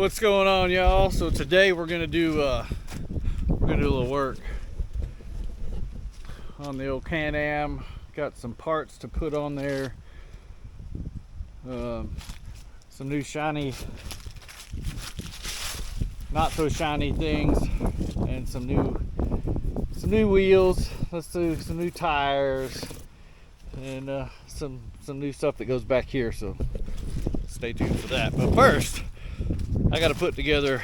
What's going on, y'all? So today we're gonna do a little work on the old Can-Am. Got some parts to put on there, some new shiny, not so shiny things, and some new wheels. Let's do some new tires and some new stuff that goes back here, so stay tuned for that. But first I got to put together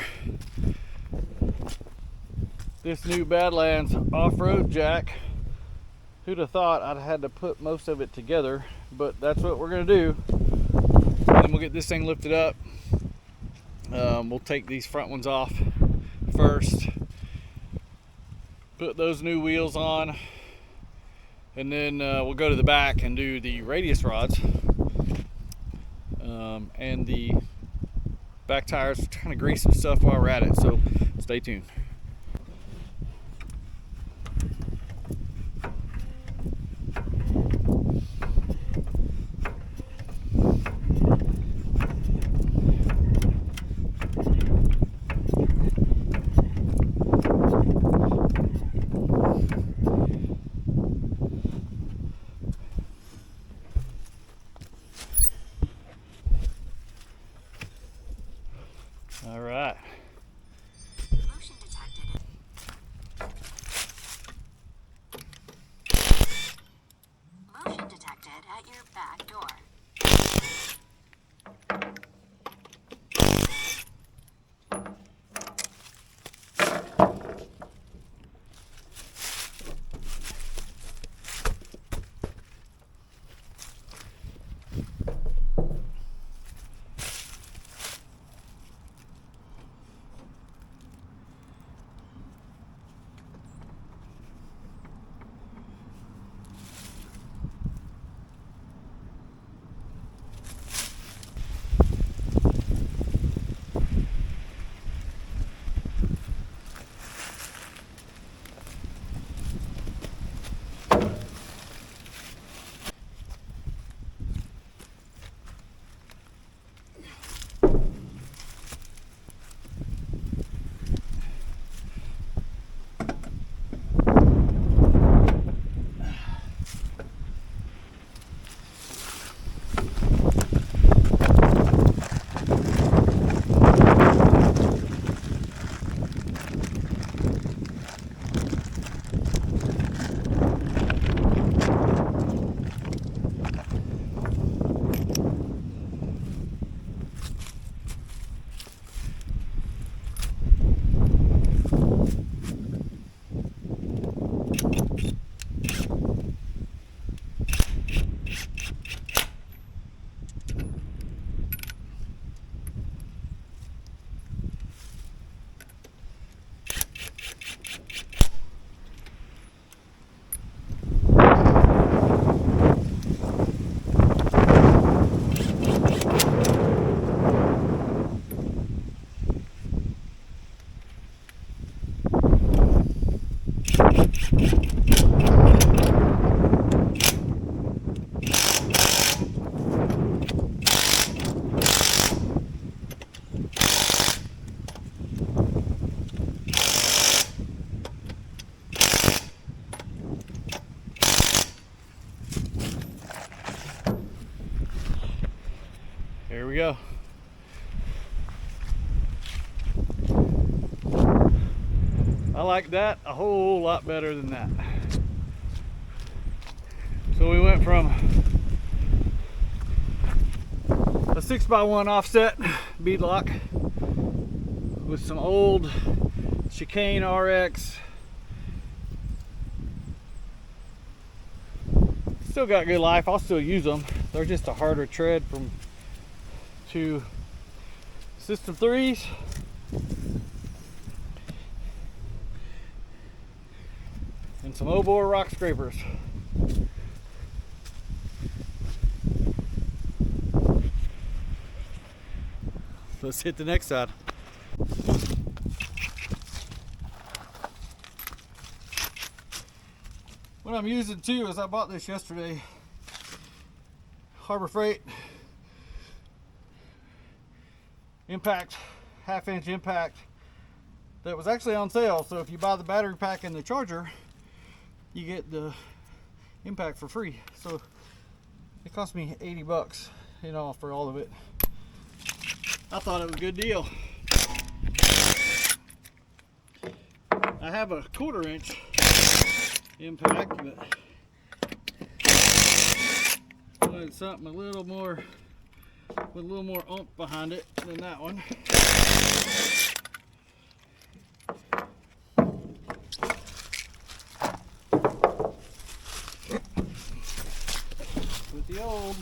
this new Badlands off-road jack. Who'd have thought I'd had to put most of it together, but that's what we're gonna do. And then we'll get this thing lifted up. We'll take these front ones off first, put those new wheels on, and then we'll go to the back and do the radius rods and the back tires. Trying to grease some stuff while we're at it, so stay tuned. All right. Motion detected. Motion detected at your back door. Here we go. I like that a whole lot better than that. So we went from a 6x1 offset bead lock with some old Chicane RX. Still got good life. I'll still use them. They're just a harder tread to System 3s. And some OBOR Roc scrapers. Let's hit the next side. What I'm using too is I bought this yesterday. Harbor Freight Impact 1/2-inch impact that was actually on sale. So if you buy the battery pack and the charger, you get the impact for free. So it cost me 80 bucks, you know, for all of it. I thought it was a good deal. I have a 1/4-inch impact, but I wanted something a little more, with a little more oomph behind it than that one. With the old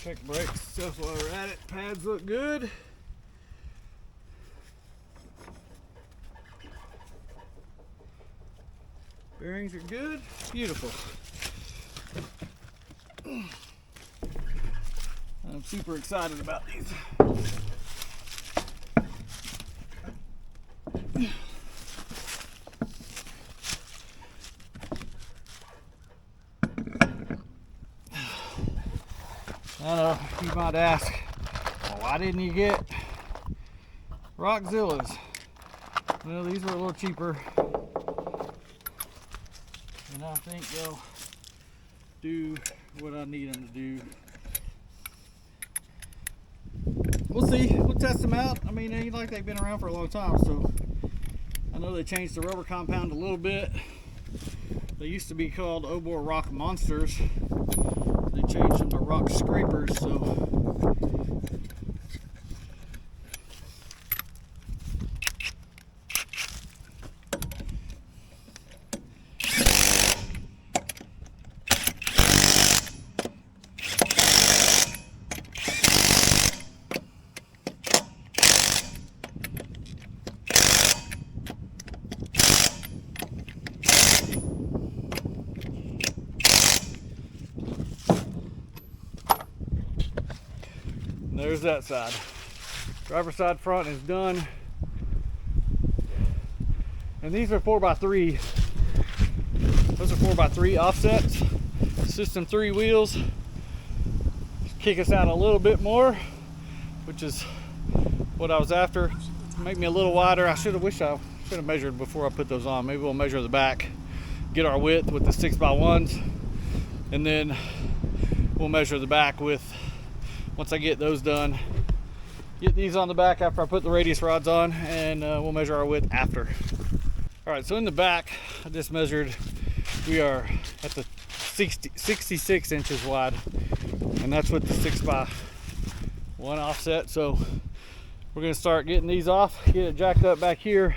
check brakes just while we're at it. Pads look good. Bearings are good. Beautiful. I'm super excited about these. I know you might ask, well, why didn't you get Rockzillas? Well, these were a little cheaper, and I think they'll do what I need them to do. We'll see. We'll test them out. I mean, ain't like they've been around for a long time, so I know they changed the rubber compound a little bit. They used to be called OBOR Roc Monsters. They changed them to Rock Scrapers, so there's that side. Driver's side front is done. And these are 4x3. Those are 4x3 offsets. System 3 wheels. Just kick us out a little bit more, which is what I was after. Make me a little wider. I should have measured before I put those on. Maybe we'll measure the back, get our width with the 6x1s, and then we'll measure the back with, once I get those done, get these on the back after I put the radius rods on, and we'll measure our width after. All right, so in the back, I just measured, we are at the 66 inches wide, and that's with the 6x1 offset. So we're gonna start getting these off, get it jacked up back here,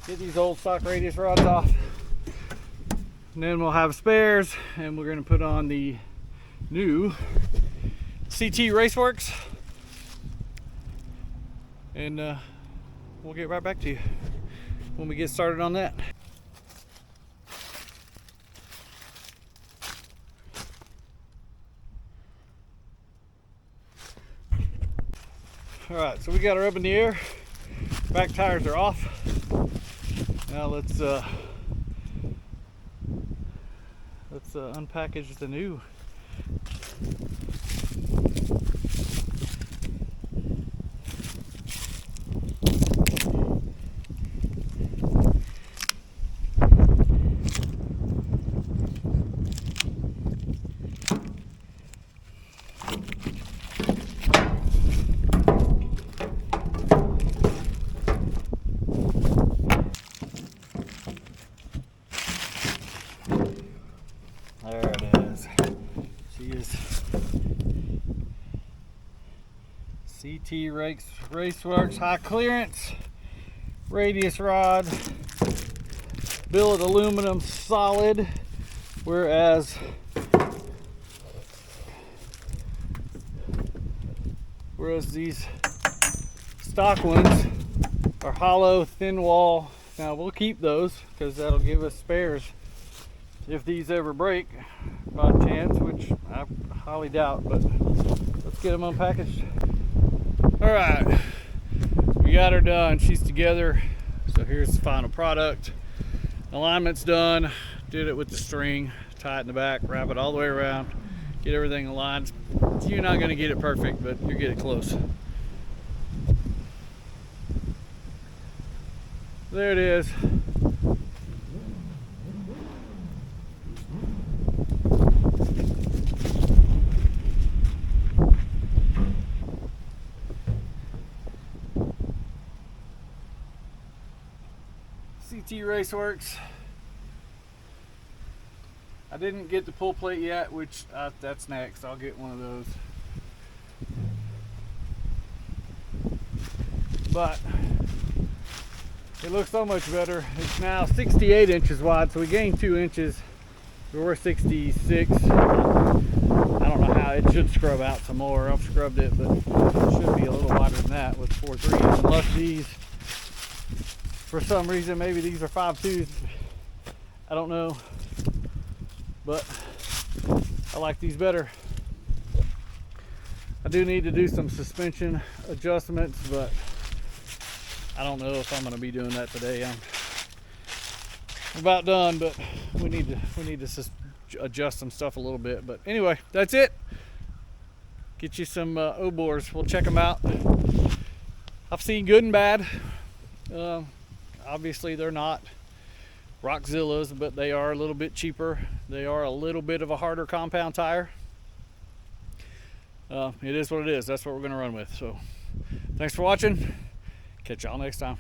get these old stock radius rods off, and then we'll have spares, and we're gonna put on the new CT Race Worx, and we'll get right back to you when we get started on that. All right, so we got her up in the air. Back tires are off. Now let's unpackage the new. There it is. She is CT Race Worx high clearance radius rod, billet aluminum solid, whereas these stock ones are hollow, thin wall. Now we'll keep those because that'll give us spares if these ever break by chance, which I highly doubt, but let's get them unpackaged. All right, we got her done. She's together. So here's the final product. Alignment's done. Did it with the string, tie it in the back, wrap it all the way around, get everything aligned. You're not going to get it perfect, but you get it close. There it is. CT Race Worx. I didn't get the pull plate yet, which that's next. I'll get one of those. But it looks so much better. It's now 68 inches wide, so we gained 2 inches. We were 66. I don't know how, it should scrub out some more. I've scrubbed it, but it should be a little wider than that with 4.3s. Unless these, for some reason, maybe these are 5.2s. I don't know. But I like these better. I do need to do some suspension adjustments, but I don't know if I'm going to be doing that today. I'm about done, but we need to adjust some stuff a little bit. But anyway, that's it. Get you some OBORs. We'll check them out. I've seen good and bad. Obviously, they're not Rockzillas, but they are a little bit cheaper. They are a little bit of a harder compound tire. It is what it is. That's what we're going to run with. So thanks for watching. Catch y'all next time.